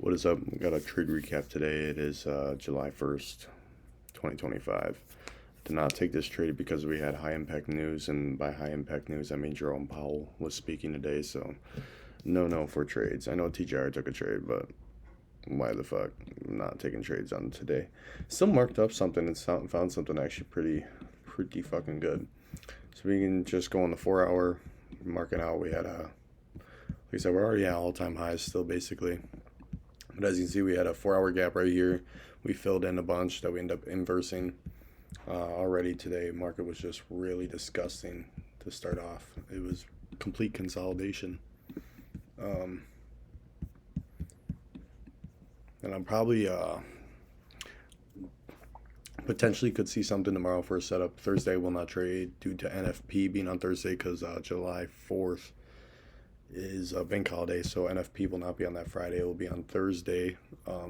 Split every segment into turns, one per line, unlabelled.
What is up? We got a trade recap today. It is July 1st, 2025. Did not take this trade because we had high impact news, and by high impact news, I mean Jerome Powell was speaking today, so no for trades. I know TJR took a trade, but why the fuck? I'm not taking trades on today. Still marked up something and found something actually pretty fucking good. So we can just go on the 4 hour, mark it out. We had like I said, we're already at all time highs still basically. But as you can see, we had a 4 hour gap right here. We filled in a bunch that we end up inversing already today. Market was just really disgusting to start off. It was complete consolidation. Um, and I'm probably potentially could see something tomorrow for a setup. Thursday will not trade due to NFP being on Thursday because July 4th is a bank holiday, so NFP will not be on that Friday. It will be on Thursday.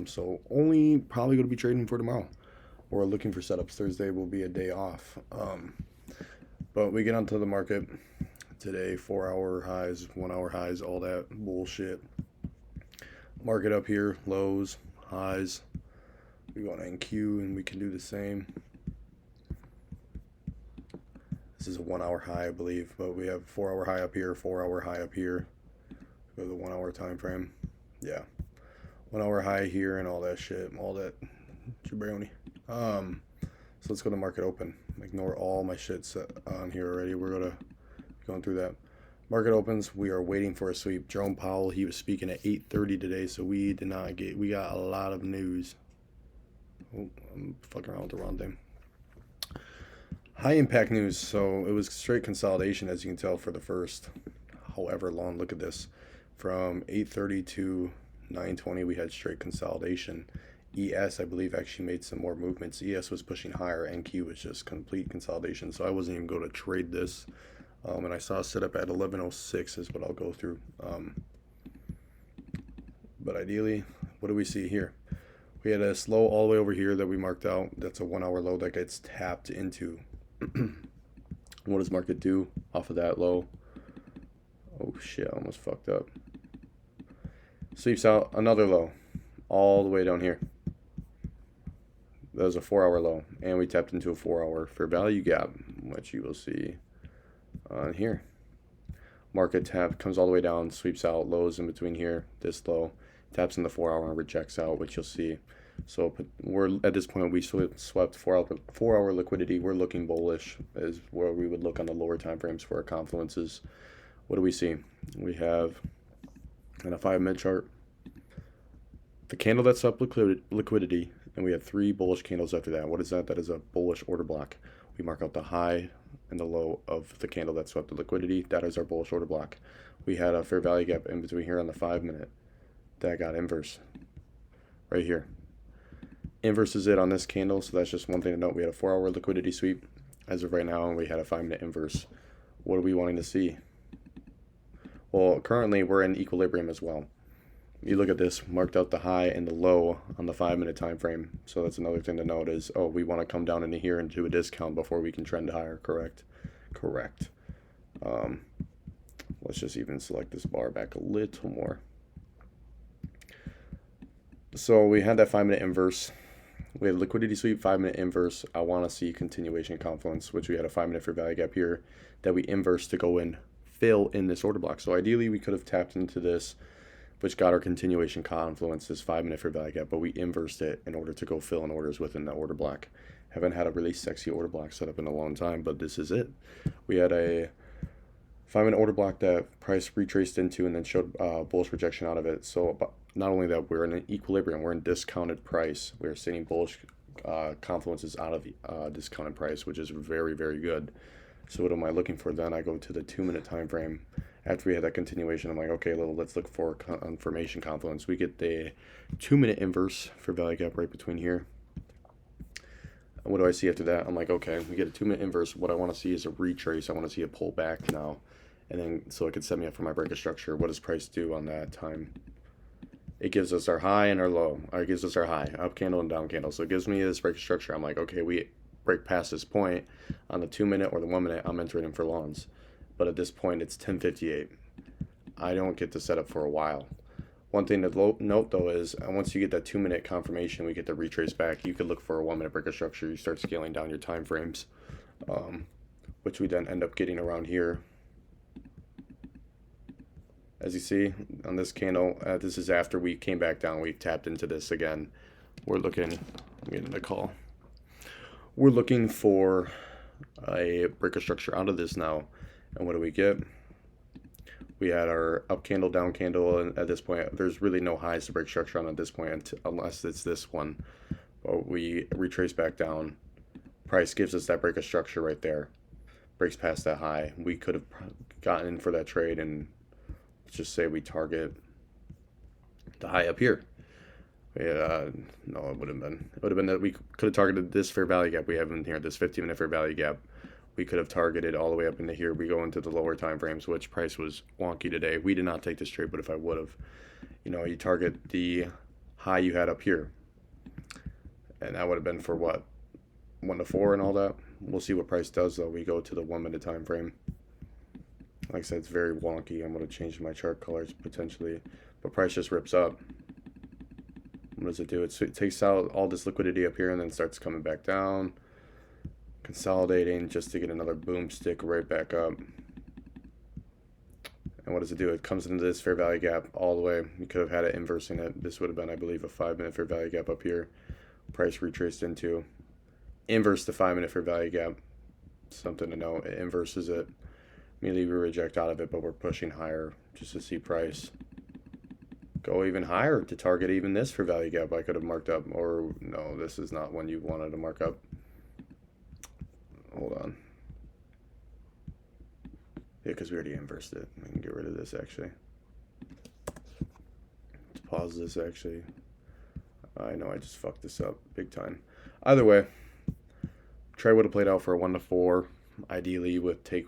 So only probably going to be trading for tomorrow or looking for setups. Thursday will be a day off. But we get onto the market today. 4 hour highs, 1 hour highs, all that bullshit. Market up here, lows, highs. We go on NQ and we can do the same. This is a 1 hour high, I believe, but we have 4 hour high up here, 4 hour high up here. Go to the 1 hour time frame. Yeah. 1 hour high here and all that shit. All that jabroni. So let's go to market open. Ignore all my shit set on here already. We're going through that. Market opens. We are waiting for a sweep. Jerome Powell, he was speaking at 8:30 today, so we got a lot of news. Oh, I'm fucking around with the wrong thing. High impact news. So it was straight consolidation, as you can tell, for the first however long. Look at this. From 8:30 to 9:20, we had straight consolidation. ES, I believe, actually made some more movements. ES was pushing higher. NQ was just complete consolidation. So I wasn't even going to trade this. And I saw a setup at 11:06 is what I'll go through. But ideally, what do we see here? We had a low all the way over here that we marked out. That's a 1 hour low that gets tapped into. What does market do off of that low? Oh shit, I almost fucked up. Sweeps out another low all the way down here. That was a 4 hour low, and we tapped into a 4 hour fair value gap, which you will see on here. Market tap comes all the way down, sweeps out lows in between here, this low, taps in the 4 hour and rejects out, which you'll see. So we're at this point we swept 4 hour liquidity. We're looking bullish is where we would look on the lower time frames for our confluences. What do we see? We have on a 5-minute chart the candle that's up liquidity, and we have 3 bullish candles after that. What is that? That is a bullish order block. We mark out the high and the low of the candle that swept the liquidity. That is our bullish order block. We had a fair value gap in between here on the 5-minute that got inverse right here. Inverse is it on this candle, so that's just one thing to note. We had a 4 hour liquidity sweep as of right now, and we had a 5-minute inverse. What are we wanting to see? Well, currently we're in equilibrium as well. You look at this, marked out the high and the low on the 5-minute time frame. So that's another thing to note is, oh, we want to come down into here into a discount before we can trend higher, correct? Correct. Let's just even select this bar back a little more. So we had that 5-minute inverse. We had liquidity sweep, 5-minute inverse. I want to see continuation confluence, which we had a 5-minute fair value gap here that we inverse to go and fill in this order block. So ideally we could have tapped into this, which got our continuation confluence, this 5-minute fair value gap, but we inversed it in order to go fill in orders within that order block. Haven't had a really sexy order block set up in a long time, but this is it. We had a 5-minute order block that price retraced into and then showed bullish rejection out of it. So not only that, we're in an equilibrium, we're in discounted price. We're seeing bullish confluences out of discounted price, which is very, very good. So what am I looking for then? I go to the 2-minute time frame. After we had that continuation, I'm like, okay, let's look for confirmation confluence. We get the 2-minute inverse for value gap right between here. And what do I see after that? I'm like, okay, we get a 2-minute inverse. What I want to see is a retrace. I want to see a pullback now. And then so it could set me up for my breaker structure. What does price do on that time? It gives us our high and our low. Or it gives us our high, up candle and down candle. So it gives me this breaker structure. I'm like, okay, we break past this point on the 2-minute or the 1-minute, I'm entering in for longs. But at this point, it's 10:58. I don't get to set up for a while. One thing to note though is once you get that 2 minute confirmation, we get the retrace back. You could look for a 1 minute break of structure. You start scaling down your time frames, which we then end up getting around here. As you see on this candle, this is after we came back down. We tapped into this again. We're looking, I'm getting the call. We're looking for a break of structure out of this now. And what do we get? We had our up candle, down candle, and at this point, there's really no highs to break structure on at this point unless it's this one. But we retrace back down. Price gives us that break of structure right there. Breaks past that high. We could have gotten in for that trade, and let's just say we target the high up here. No, it would have been that we could have targeted this fair value gap we have in here, this 15-minute fair value gap. We could have targeted all the way up into here. We go into the lower time frames, which price was wonky today. We did not take this trade, but if I would have, you target the high you had up here, and that would have been for what, 1 to 4 and all that. We'll see what price does though. We go to the 1 minute time frame. Like I said, it's very wonky. I'm going to change my chart colors potentially, but price just rips up. What does it do? It takes out all this liquidity up here and then starts coming back down, consolidating just to get another boomstick right back up. And what does it do? It comes into this fair value gap all the way. You could have had it inversing it. This would have been, I believe, a 5-minute fair value gap up here. Price retraced into. Inverse the 5-minute fair value gap. Something to know. It inverses it. Immediately we reject out of it, but we're pushing higher just to see price go even higher to target even this fair value gap I could have marked up. Or no, this is not one you wanted to mark up. Hold on. Yeah, because we already inversed it. We can get rid of this actually. Let's pause this actually. I know I just fucked this up big time. Either way, trade would have played out for a 1 to 4. Ideally with take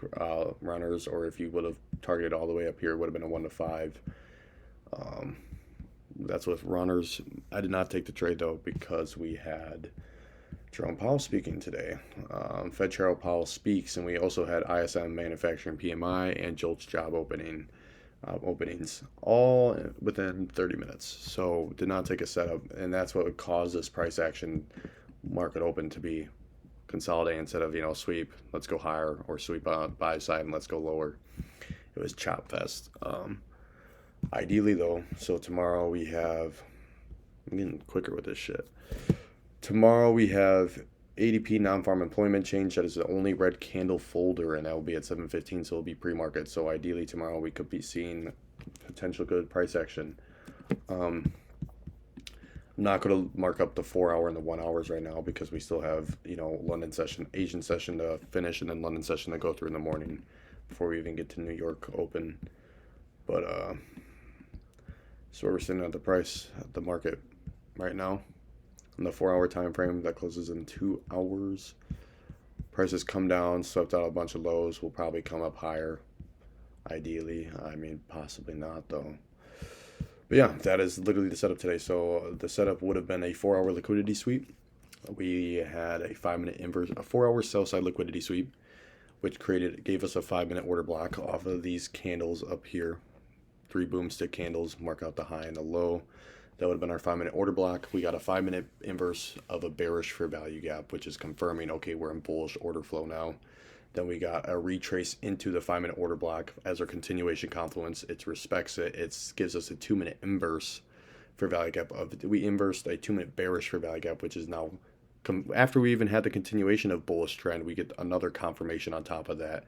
runners, or if you would have targeted all the way up here, it would have been a 1 to 5. That's with runners. I did not take the trade though because we had Jerome Powell speaking today. Fed Chair Powell speaks, and we also had ISM manufacturing PMI and JOLTS job openings all within 30 minutes. So did not take a setup, and that's what would cause this price action market open to be consolidate instead of sweep, let's go higher, or sweep on buy side and let's go lower. It was chop fest. Ideally though, so tomorrow we have, I'm getting quicker with this shit. Tomorrow we have ADP non-farm employment change. That is the only red candle folder, and that will be at 7:15, so it'll be pre-market. So ideally tomorrow we could be seeing potential good price action. I'm not going to mark up the 4-hour and the 1 hours right now because we still have London session, Asian session to finish, and then London session to go through in the morning before we even get to New York open. But so we're sitting at the price at the market right now. In the 4-hour time frame that closes in 2 hours, prices come down, swept out a bunch of lows, will probably come up higher. Ideally, I mean possibly not though. But yeah, that is literally the setup today. So the setup would have been a 4-hour liquidity sweep. We had a 5-minute inverse, a 4-hour sell side liquidity sweep, which gave us a 5-minute order block off of these candles up here. 3 boomstick candles, mark out the high and the low. That would have been our 5-minute order block. We got a 5-minute inverse of a bearish fair value gap, which is confirming, okay, we're in bullish order flow now. Then we got a retrace into the 5-minute order block as our continuation confluence. It respects it. It gives us a 2-minute inverse fair value gap. We inversed a 2-minute bearish fair value gap, which is now, after we even had the continuation of bullish trend, we get another confirmation on top of that.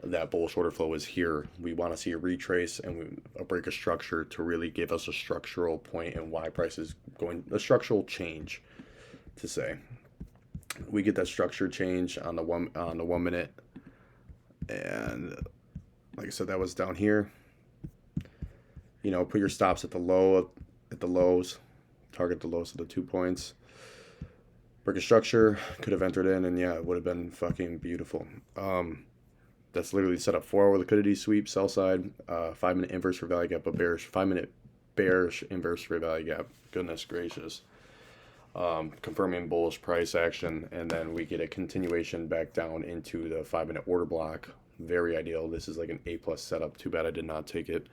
That bullish order flow is here. We want to see a retrace and a break of structure to really give us a structural point and why price is going, a structural change to say. We get that structure change on the 1 minute, and like I said, that was down here. Put your stops at the lows, target the lows of the 2 points. Break of structure, could have entered in, and yeah, it would have been fucking beautiful. That's literally set up 4-hour liquidity sweep, sell side, 5-minute inverse for value gap, a bearish 5-minute bearish inverse for value gap. Goodness gracious. Confirming bullish price action, and then we get a continuation back down into the 5-minute order block. Very ideal. This is like an A+ setup. Too bad I did not take it.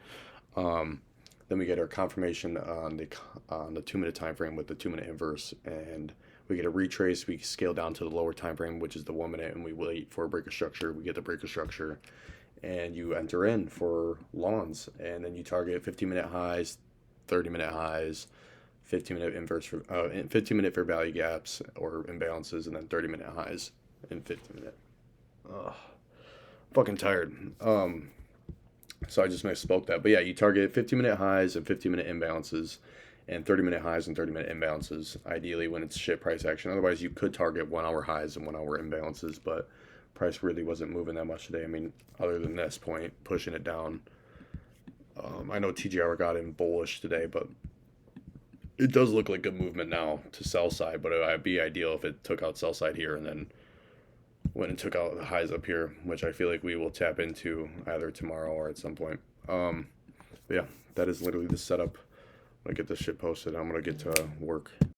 Then we get our confirmation on the 2 minute time frame with the 2 minute inverse, and we get a retrace. We scale down to the lower time frame, which is the 1 minute, and we wait for a break of structure. We get the break of structure, and you enter in for lawns, and then you target 15-minute highs, 30-minute highs, 15-minute inverse for 15-minute fair value gaps or imbalances, and then 30-minute highs in 15-minute. Ugh, fucking tired. So I just misspoke that. But yeah, you target 15-minute highs and 15-minute imbalances, and 30-minute highs and 30-minute imbalances, ideally when it's shit price action. Otherwise, you could target 1 hour highs and 1 hour imbalances, but price really wasn't moving that much today. I mean, other than this point, pushing it down. I know TGR got in bullish today, but it does look like good movement now to sell side, but it would be ideal if it took out sell side here and then went and took out the highs up here, which I feel like we will tap into either tomorrow or at some point. But yeah, that is literally the setup. When I get this shit posted, I'm going to get to work.